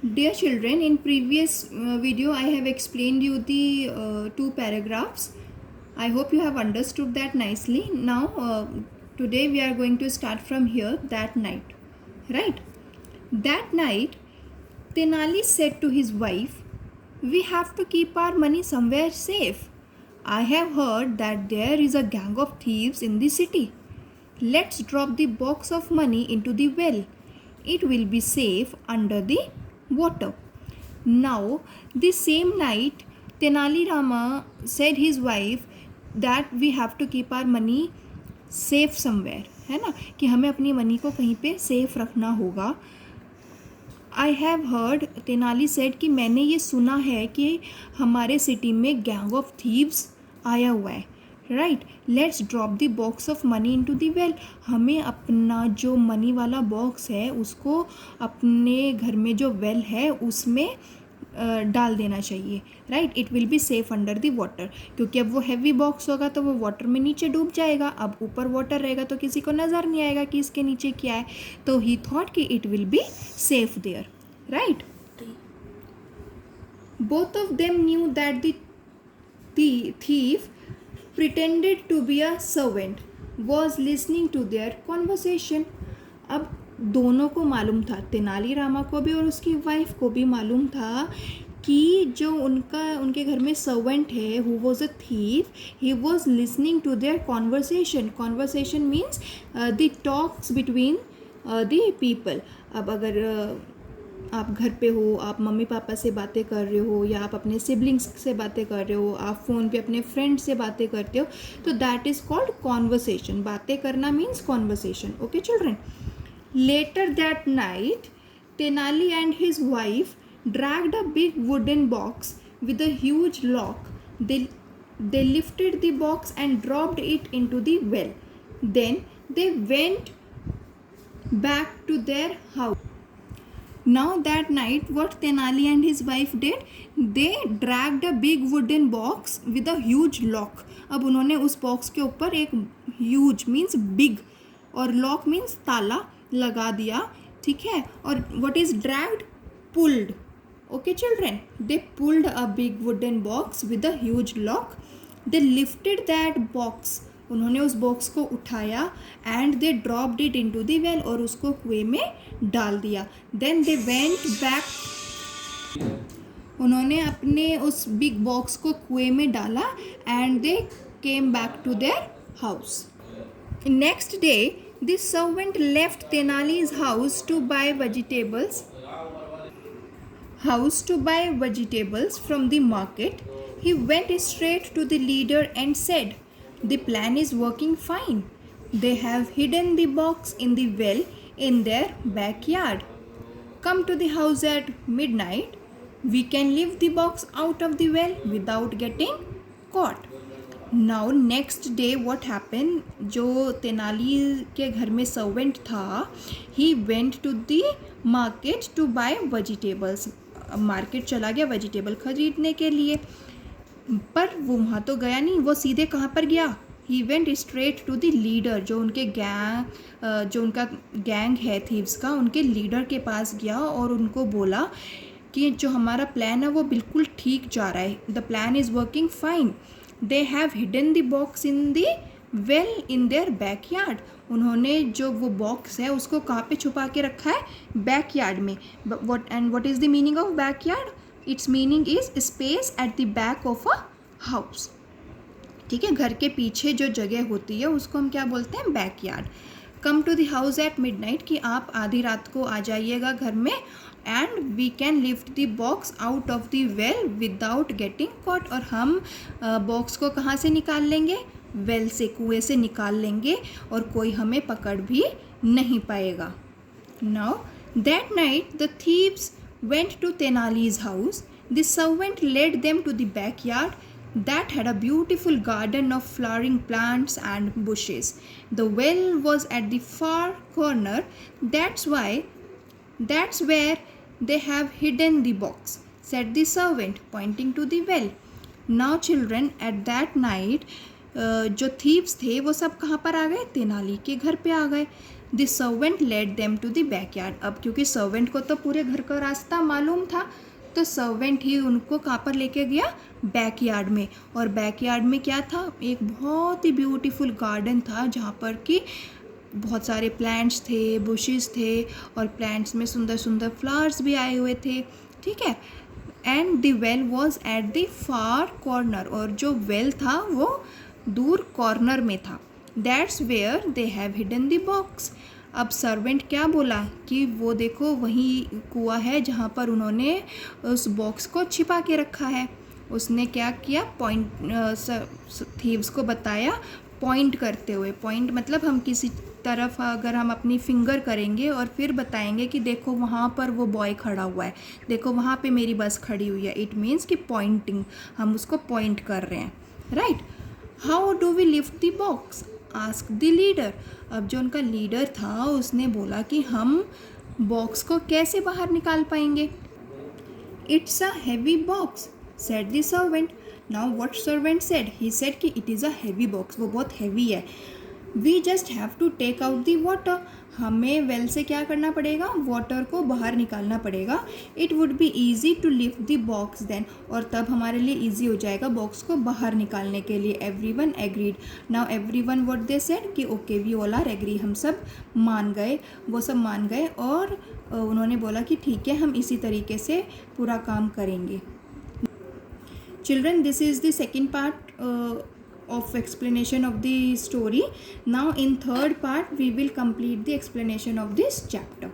Dear children, in previous video I have explained you the two paragraphs. I hope you have understood that nicely. Now today we are going to start from here. That night, right? That night, Tenali said to his wife, "We have to keep our money somewhere safe. I have heard that there is a gang of thieves in the city. Let's drop the box of money into the well. It will be safe under the water." Now, the same night, Tenali Rama said his wife that we have to keep our money safe somewhere, है ना, कि हमें अपनी money को कहीं पे safe रखना होगा. I have heard, Tenali said, कि मैंने ये सुना है कि हमारे सिटी में गैंग ऑफ थीव्स आया हुआ है. Right, let's drop the box of money into the well. हमें अपना जो मनी वाला बॉक्स है उसको अपने घर में जो वेल है उसमें डाल देना चाहिए. Right, it will be safe under the water, क्योंकि अब वो हैवी बॉक्स होगा तो वो वाटर में नीचे डूब जाएगा. अब ऊपर वाटर रहेगा तो किसी को नज़र नहीं आएगा कि इसके नीचे क्या है. तो ही थॉट कि it will be safe there. Right, both of them knew that the thief pretended to be a servant was listening to their conversation. अब दोनों को मालूम था, तेनाली रामा को भी और उसकी वाइफ को भी मालूम था कि जो उनके घर में सर्वेंट है, who was a thief, he was listening to their conversation. Conversation means the talks between the people. अब अगर आप घर पे हो, आप मम्मी पापा से बातें कर रहे हो या आप अपने सिबलिंग्स से बातें कर रहे हो, आप फ़ोन पे अपने फ्रेंड से बातें करते हो, तो दैट इज़ कॉल्ड कॉन्वर्सेशन. बातें करना means conversation. Okay children. Later that night, Tenali and his wife dragged a big wooden box with a huge lock. They lifted the box and dropped it into the well. Then they went back to their house. Now that night, what Tenali and his wife did, they dragged a big wooden box with a huge lock. अब उन्होंने उस box के ऊपर एक huge means big और lock means ताला लगा दिया. ठीक है. और what is dragged? Pulled. Okay children, they pulled a big wooden box with a huge lock. They lifted that box. उन्होंने उस बॉक्स को उठाया and they dropped it into the well, और उसको कुएं में डाल दिया. Then they went back. उन्होंने अपने उस बिग बॉक्स को कुएं में डाला and they came back to their house. Next day, the servant left Tenali's house to buy vegetables from the market. He went straight to the leader and said, "The plan is working fine. They have hidden the box in the well in their backyard. Come to the house at midnight. We can lift the box out of the well without getting caught." Now next day what happened, जो तेनाली के घर में servant था, he went to the market to buy vegetables. Market चला गया vegetable खरीदने के लिए, पर वो वहाँ तो गया नहीं. वो सीधे कहाँ पर गया? He went straight to the leader, जो उनका गैंग है थीव्स का, उनके लीडर के पास गया और उनको बोला कि जो हमारा प्लान है वो बिल्कुल ठीक जा रहा है. The plan is working fine. They have hidden the box in the well in their backyard. उन्होंने जो वो बॉक्स है उसको कहाँ पे छुपा के रखा है? बैकयार्ड में. What is the meaning of backyard? It's meaning is space at the back of a house. ठीक है, घर के पीछे जो जगह होती है उसको हम क्या बोलते हैं? Backyard. Come to the house at midnight, कि आप आधी रात को आ जाइएगा घर में. And we can lift the box out of the well without getting caught. और हम बॉक्स को कहाँ से निकाल लेंगे? वेल से, कुएं से निकाल लेंगे और कोई हमें पकड़ भी नहीं पाएगा. Now that night the thieves went to Tenali's house. The servant led them to the backyard that had a beautiful garden of flowering plants and bushes. The well was at the far corner. That's where they have hidden the box, said the servant, pointing to the well. Now children, at that night, जो thieves थे वो सब कहाँ पर आ गए? तेनाली के घर पे आ गए. The servant led them to the backyard. अब क्योंकि सर्वेंट को तो पूरे घर का रास्ता मालूम था, तो सर्वेंट ही उनको कहाँ पर लेके गया, बैकयार्ड में। और बैकयार्ड में क्या था, एक बहुत ही ब्यूटीफुल गार्डन था जहाँ पर कि बहुत सारे प्लांट्स थे, बुशेस थे, और प्लांट्स में सुंदर सुंदर फ्लावर्स भी आए हुए थे, ठीक है। And the well was at the far corner, और जो वेल था वो दूर कॉर्नर में था। That's where they have hidden the box. अब सर्वेंट क्या बोला कि वो देखो वही कुआं है जहाँ पर उन्होंने उस बॉक्स को छिपा के रखा है। उसने क्या किया, थीव्स को बताया पॉइंट करते हुए। पॉइंट मतलब हम किसी तरफ अगर हम अपनी फिंगर करेंगे और फिर बताएंगे कि देखो वहाँ पर वो बॉय खड़ा हुआ है, देखो वहाँ पे मेरी बस खड़ी हुई है, इट मीन्स कि पॉइंटिंग, हम उसको पॉइंट कर रहे हैं, right. How do we lift the box, ask the leader. अब जो उनका लीडर था उसने बोला कि हम बॉक्स को कैसे बाहर निकाल पाएंगे। It's a heavy box said the servant. Now what servant said, he said कि it is a heavy box, वो बहुत हैवी है। We just have to take out the water, हमें वेल से क्या करना पड़ेगा, वाटर को बाहर निकालना पड़ेगा। It would be easy to lift the box then, और तब हमारे लिए ईजी हो जाएगा बॉक्स को बाहर निकालने के लिए। Everyone agreed. Now everyone what they said कि okay we all are agree, हम सब मान गए, वो सब मान गए, और उन्होंने बोला कि ठीक है हम इसी तरीके से पूरा काम करेंगे। Children, this is the second part of explanation of the story. Now in third part we will complete the explanation of this chapter.